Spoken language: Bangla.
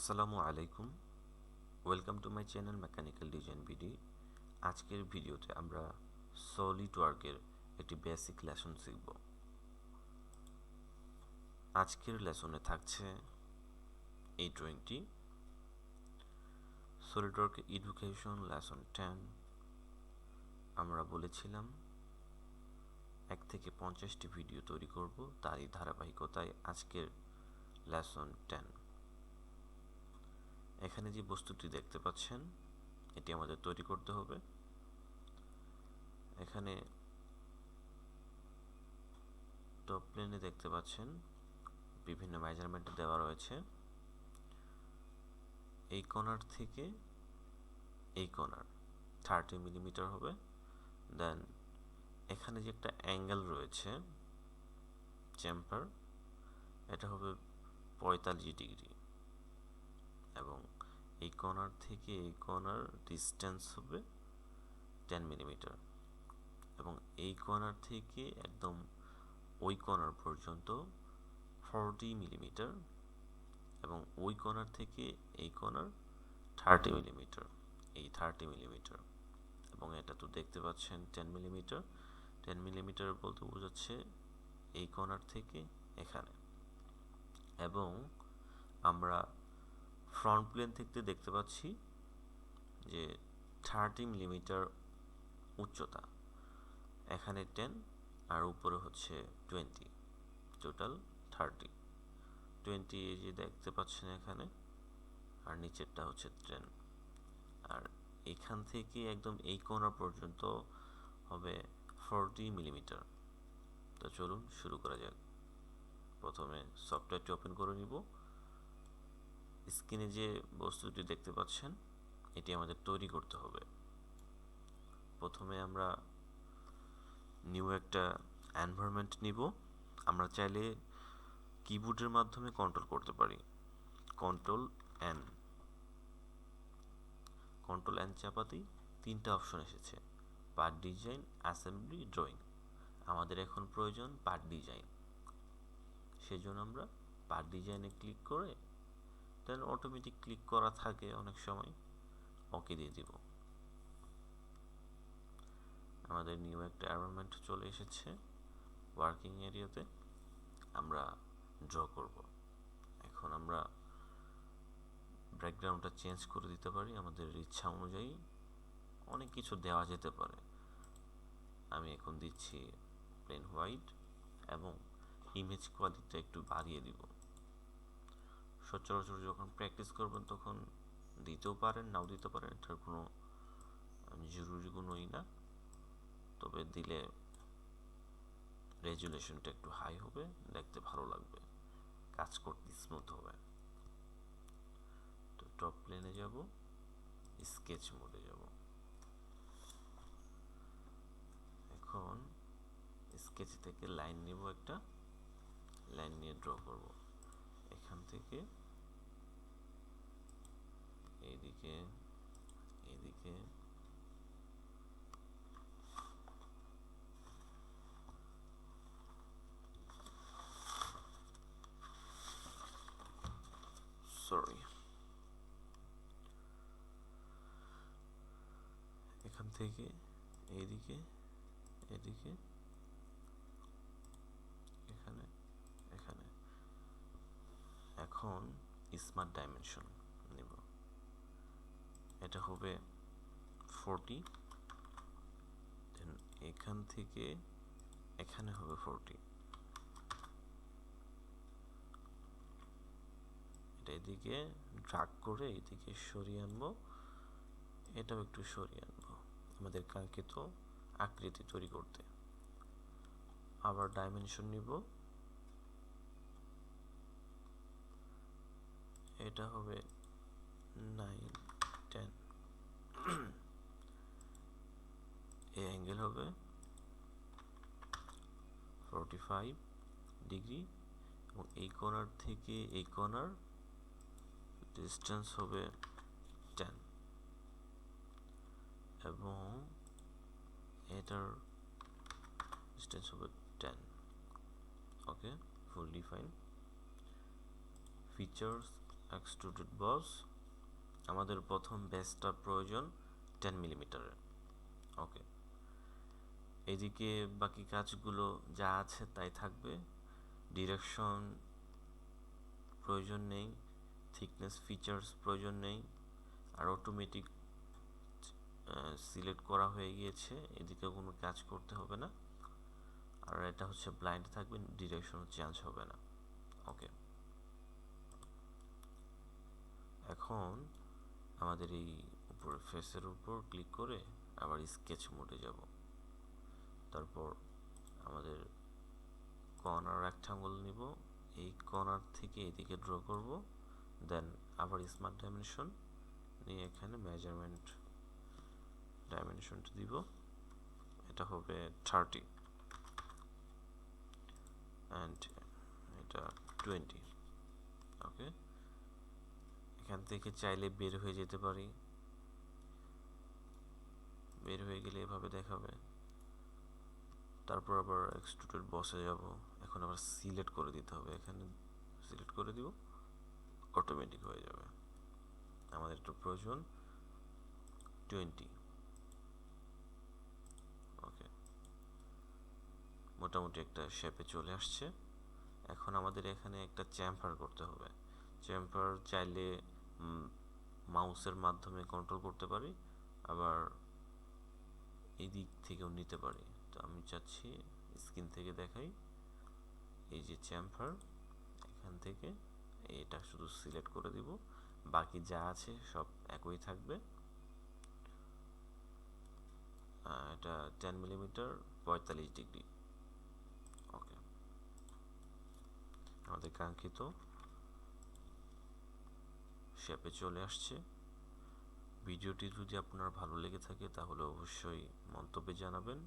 আসসালামু আলাইকুম, welcome to my channel mechanical design BD. আজকের ভিডিওতে আমরা সলিড ওয়ার্কের একটি বেসিক লেসন শিখব। আজকের লেসনে থাকছে এই ড্রয়িংটি, সলিড ওয়ার্কের এডুকেশন লেসন 10। আমরা বলেছিলাম 1 থেকে 50টি ভিডিও তৈরি করব, তারই ধারাবাহিকতায় আজকের লেসন 10। এখানে যে বস্তুটি দেখতে পাচ্ছেন এটি আমাদের তৈরি করতে হবে। এখানে টপ প্লেনে দেখতে পাচ্ছেন বিভিন্ন মেজারমেন্ট দেওয়া রয়েছে। এই কর্নার থেকে এই কর্নার 30 মিলিমিটার হবে। দেন এখানে যে একটা অ্যাঙ্গেল রয়েছে চেম্পার, এটা হবে 45 ডিগ্রি, এবং এই কর্নার থেকে এই কর্নার ডিস্টেন্স হবে 10 মিলিমিটার, এবং এই কর্নার থেকে একদম ওই কর্নার পর্যন্ত 40 মিলিমিটার, এবং ওই কর্নার থেকে এই কর্নার 30 মিলিমিটার, এই 30 মিলিমিটার, এবং এটা তো দেখতে পাচ্ছেন 10 মিলিমিটার। 10 মিলিমিটার বলতে বোঝাচ্ছে এই কর্নার থেকে এখানে। এবং আমরা ফ্রন্ট প্লেন থেকে দেখতে পাচ্ছি যে 30 মিলিমিটার উচ্চতা, এখানে 10 আর উপরে হচ্ছে 20, টোটাল 30। 20 এই যে দেখতে পাচ্ছেন এখানে, আর নিচেরটা হচ্ছে 10। আর এখান থেকে একদম এই কোণা পর্যন্ত হবে 40 মিলিমিটার। তো চলুন শুরু করা যাক। প্রথমে সফটওয়্যারটি ওপেন করে নিব। স্ক্রিনে যে বস্তুটি দেখতে পাচ্ছেন এটি আমাদের তৈরি করতে হবে। প্রথমে আমরা নিউ একটা এনভায়রনমেন্ট নিব। আমরা চাইলে কিবোর্ডের মাধ্যমে কন্ট্রোল করতে পারি। কন্ট্রোল এন চাপাতেই 3টা অপশন এসেছে, পার্ট ডিজাইন, অ্যাসেম্বলি, ড্রয়িং। আমাদের এখন প্রয়োজন পার্ট ডিজাইন, সেজন্য আমরা পার্ট ডিজাইনে ক্লিক করে দেন অটোমেটিক ক্লিক করা থাকে অনেক সময়, ওকে দিয়ে দিব। আমাদের নিউ একটা এনভায়রনমেন্ট চলে এসেছে ওয়ার্কিং এরিয়াতে। আমরা ড্র করব। এখন আমরা ব্যাকগ্রাউন্ডটা চেঞ্জ করে দিতে পারি আমাদের ইচ্ছা অনুযায়ী, অনেক কিছু দেওয়া যেতে পারে। আমি এখন দিচ্ছি প্লেন হোয়াইট, এবং ইমেজ কোয়ালিটিটা একটু বাড়িয়ে দিব। সচরাচর যখন প্র্যাকটিস করবেন তখন দিতেও পারেন, নাও দিতে পারেন, এটার কোনো জরুরি কোনোই না। তবে দিলে রেজুলেশনটা একটু হাই হবে, দেখতে ভালো লাগবে, কাজ করতে স্মুথ হবে। তো টপ প্লেনে যাব, স্কেচ মোডে যাব। এখন স্কেচ থেকে লাইন নিব, একটা লাইন নিয়ে ড্র করব। এখান থেকে এইদিকে এইদিকে সরি এখান থেকে এইদিকে এদিকে এখানে এখানে। এখন স্মার্ট ডাইমেনশন নেব, এটা হবে 40, দেন এখান থেকে এখানে হবে 40। এটা এদিকে ড্রাগ করে এদিকে সরিয়ে আনবো, এটাও একটু সরিয়ে আনবো আমাদের কাঙ্ক্ষিত আকৃতি তৈরি করতে। আবার ডাইমেনশন নিব, এটা হবে 9, 10। এই অ্যাঙ্গেল হবে 45 ডিগ্রি, এবং এই কর্নার থেকে এই কর্নার ডিস্টেন্স হবে 10, এবং এটার ডিস্টেন্স হবে 10। ওকে, ফুললি ফাইন। ফিচার্স এক্সট্রুডেড বস, আমাদের প্রথম বেসটা প্রয়োজন 10 মিলিমিটারের। ওকে, এদিকে বাকি কাজগুলো যা আছে তাই থাকবে। ডিরেকশন প্রয়োজন নেই, থিকনেস ফিচার্স প্রয়োজন নেই, আর অটোমেটিক সিলেক্ট করা হয়ে গিয়েছে, এদিকে কোনো কাজ করতে হবে না। আর এটা হচ্ছে ব্লাইন্ড থাকবে, ডিরেকশন চেঞ্জ হবে না। ওকে, এখন আমাদের এই উপরে ফেসের উপর ক্লিক করে আবার স্কেচ মোডে যাব। তারপর আমাদের কর্নার রেক্টাঙ্গল নিব, এই কর্নার থেকে এদিকে ড্র করব, দেন আবার স্মার্ট ডাইমেনশন নিয়ে এখানে মেজারমেন্ট ডাইমেনশনটা দিব, এটা হবে 30 অ্যান্ড এটা 20। ওকে, এখান থেকে চাইলে বের হয়ে যেতে পারি, বের হয়ে গেলে এভাবে দেখাবে। তারপর আবার এক্সট্রুডেড বসে যাব, এখন আবার সিলেক্ট করে দিতে হবে, এখানে সিলেক্ট করে দিব, অটোমেটিক হয়ে যাবে। আমাদের একটু প্রয়োজন 20। ওকে, মোটামুটি একটা শেপে চলে আসছে। এখন আমাদের এখানে একটা চ্যাম্পার করতে হবে। চ্যাম্পার চাইলে মাউসের মাধ্যমে কন্ট্রোল করতে পারি, আবার এই দিক থেকেও নিতে পারি। তো আমি চাচ্ছি স্ক্রিন থেকে দেখাই, এই যে চ্যাম্পার, এখান থেকে এটা শুধু সিলেক্ট করে দিব, বাকি যা আছে সব একই থাকবে। এটা 10 মিলিমিটার 45 ডিগ্রি। ওকে, আমাদের কাঙ্ক্ষিত শেপে চলে আসছে। ভিডিওটি যদি আপনার ভালো লেগে থাকে তাহলে অবশ্যই মন্তব্যে জানাবেন।